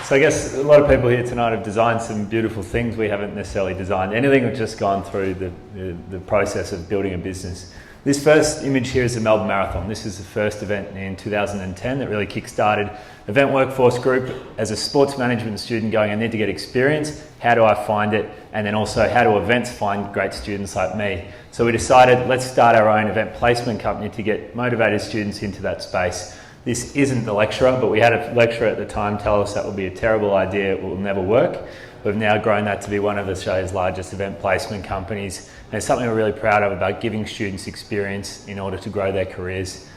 So I guess a lot of people here tonight have designed some beautiful things. We haven't necessarily designed anything. We've just gone through the process of building a business. This first image here is the Melbourne Marathon. This is the first event in 2010 that really kick-started Event Workforce Group as a sports management student going, I need to get experience. How do I find it? And then also, how do events find great students like me? So we decided, let's start our own event placement company to get motivated students into that space. This isn't the lecturer, but we had a lecturer at the time tell us that would be a terrible idea, it will never work. We've now grown that to be one of Australia's largest event placement companies. And it's something we're really proud of about giving students experience in order to grow their careers.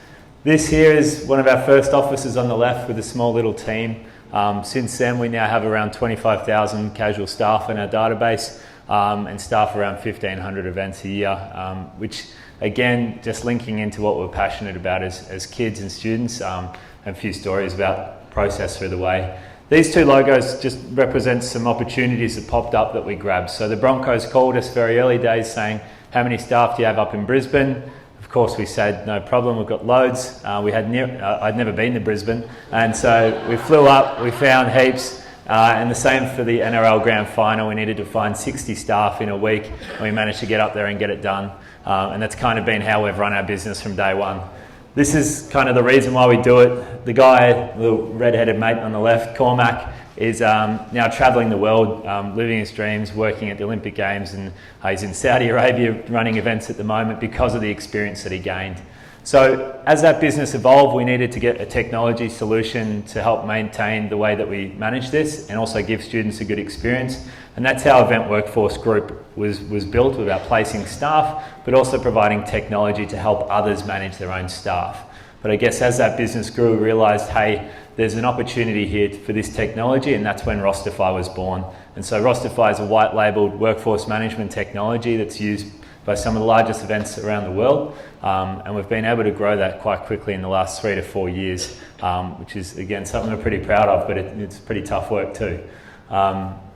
This here is one of our first offices on the left with a small little team. Since then, we now have around 25,000 casual staff in our database and staff around 1,500 events a year, which again, just linking into what we're passionate about as kids and students, and a few stories about process through the way. These two logos just represent some opportunities that popped up that we grabbed. So the Broncos called us very early days saying, how many staff do you have up in Brisbane? Of course, we said, no problem, we've got loads. I'd never been to Brisbane. And so we flew up, we found heaps. And the same for the NRL Grand Final. We needed to find 60 staff in a week, and we managed to get up there and get it done. And that's kind of been how we've run our business from day one. This is kind of the reason why we do it. The guy, the red-headed mate on the left, Cormac, is now travelling the world, living his dreams, working at the Olympic Games, and he's in Saudi Arabia running events at the moment because of the experience that he gained. So as that business evolved, we needed to get a technology solution to help maintain the way that we manage this and also give students a good experience. And that's how Event Workforce Group was built, about placing staff, but also providing technology to help others manage their own staff. But I guess as that business grew, we realised, hey, there's an opportunity here for this technology, and that's when Rostify was born. And so Rostify is a white-labelled workforce management technology that's used by some of the largest events around the world, and we've been able to grow that quite quickly in the last 3 to 4 years, which is again something we're pretty proud of, but it's pretty tough work too.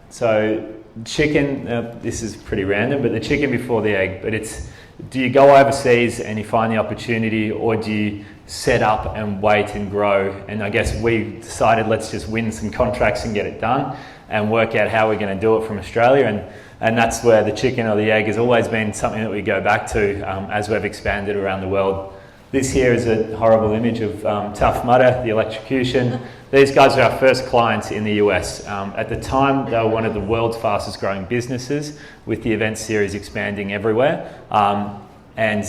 So chicken, this is pretty random, but the chicken before the egg, but it's, do you go overseas and you find the opportunity, or do you set up and wait and grow? And I guess we decided, let's just win some contracts and get it done and work out how we're going to do it from Australia. And that's where the chicken or the egg has always been something that we go back to as we've expanded around the world. This here is a horrible image of Tough Mudder, the electrocution. These guys are our first clients in the US. At the time, they were one of the world's fastest growing businesses, with the event series expanding everywhere. And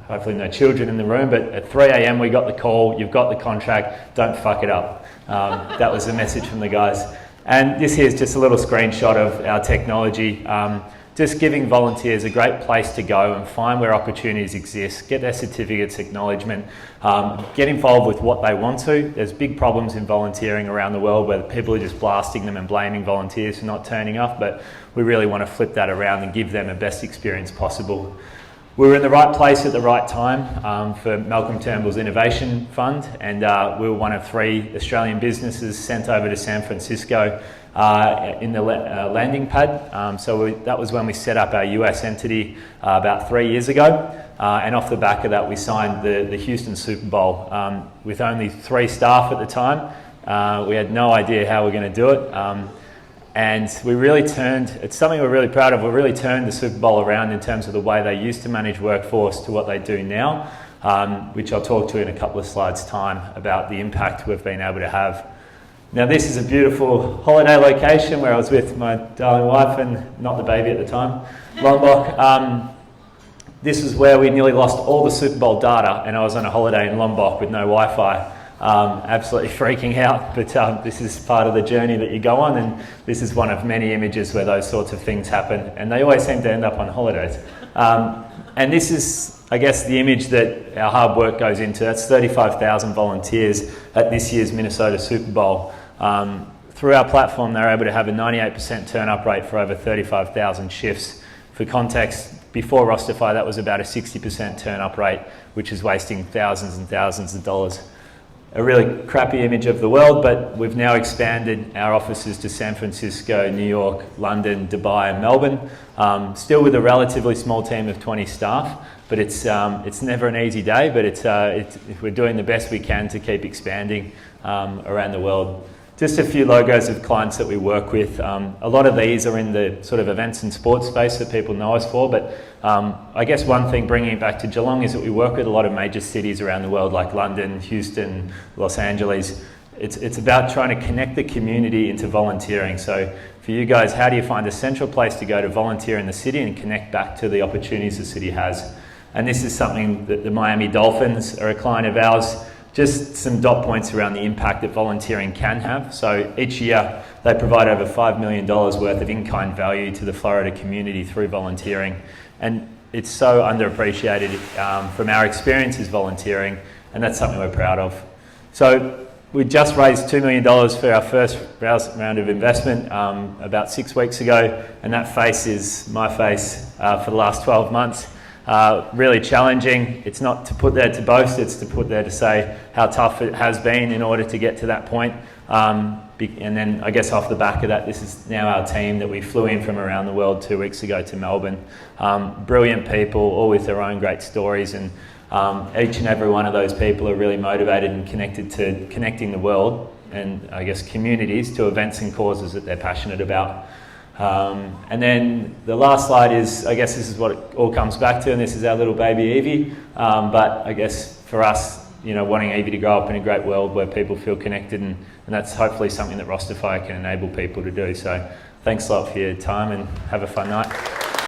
hopefully no children in the room, but at 3 a.m. we got the call, you've got the contract, don't fuck it up. That was the message from the guys. And this here is just a little screenshot of our technology, just giving volunteers a great place to go and find where opportunities exist, get their certificates, acknowledgement, get involved with what they want to. There's big problems in volunteering around the world where people are just blasting them and blaming volunteers for not turning up, but we really want to flip that around and give them the best experience possible. We were in the right place at the right time for Malcolm Turnbull's Innovation Fund, and we were one of 3 Australian businesses sent over to San Francisco in the landing pad. That was when we set up our US entity about 3 years ago, and off the back of that we signed the Houston Super Bowl with only 3 staff at the time. We had no idea how we were going to do it. And we really it's something we're really proud of, we really turned the Super Bowl around in terms of the way they used to manage workforce to what they do now, which I'll talk to in a couple of slides' time about the impact we've been able to have. Now this is a beautiful holiday location where I was with my darling wife and not the baby at the time, Lombok. This is where we nearly lost all the Super Bowl data, and I was on a holiday in Lombok with no Wi-Fi. Absolutely freaking out, but this is part of the journey that you go on, and this is one of many images where those sorts of things happen, and they always seem to end up on holidays. And this is, I guess, the image that our hard work goes into. That's 35,000 volunteers at this year's Minnesota Super Bowl. Through our platform, they're able to have a 98% turn-up rate for over 35,000 shifts. For context, before Rostify, that was about a 60% turn-up rate, which is wasting thousands and thousands of dollars. A really crappy image of the world, but we've now expanded our offices to San Francisco, New York, London, Dubai and Melbourne, still with a relatively small team of 20 staff, but it's never an easy day, but we're doing the best we can to keep expanding around the world. just a few logos of clients that we work with. A lot of these are in the sort of events and sports space that people know us for, but I guess one thing bringing it back to Geelong is that we work with a lot of major cities around the world like London, Houston, Los Angeles. It's about trying to connect the community into volunteering. So for you guys, how do you find a central place to go to volunteer in the city and connect back to the opportunities the city has? And this is something that the Miami Dolphins are a client of ours. Just some dot points around the impact that volunteering can have. So each year they provide over $5 million worth of in-kind value to the Florida community through volunteering. And it's so underappreciated from our experience as volunteering, and that's something we're proud of. So we just raised $2 million for our first round of investment about 6 weeks ago, and that face is my face for the last 12 months. Really challenging. It's not to put there to boast, it's to put there to say how tough it has been in order to get to that point. And then I guess off the back of that, this is now our team that we flew in from around the world 2 weeks ago to Melbourne. Brilliant people, all with their own great stories, and each and every one of those people are really motivated and connected to connecting the world and I guess communities to events and causes that they're passionate about. And then the last slide is, I guess this is what it all comes back to, and this is our little baby Evie. But I guess for us, wanting Evie to grow up in a great world where people feel connected, and that's hopefully something that Rostify can enable people to do. So thanks a lot for your time and have a fun night.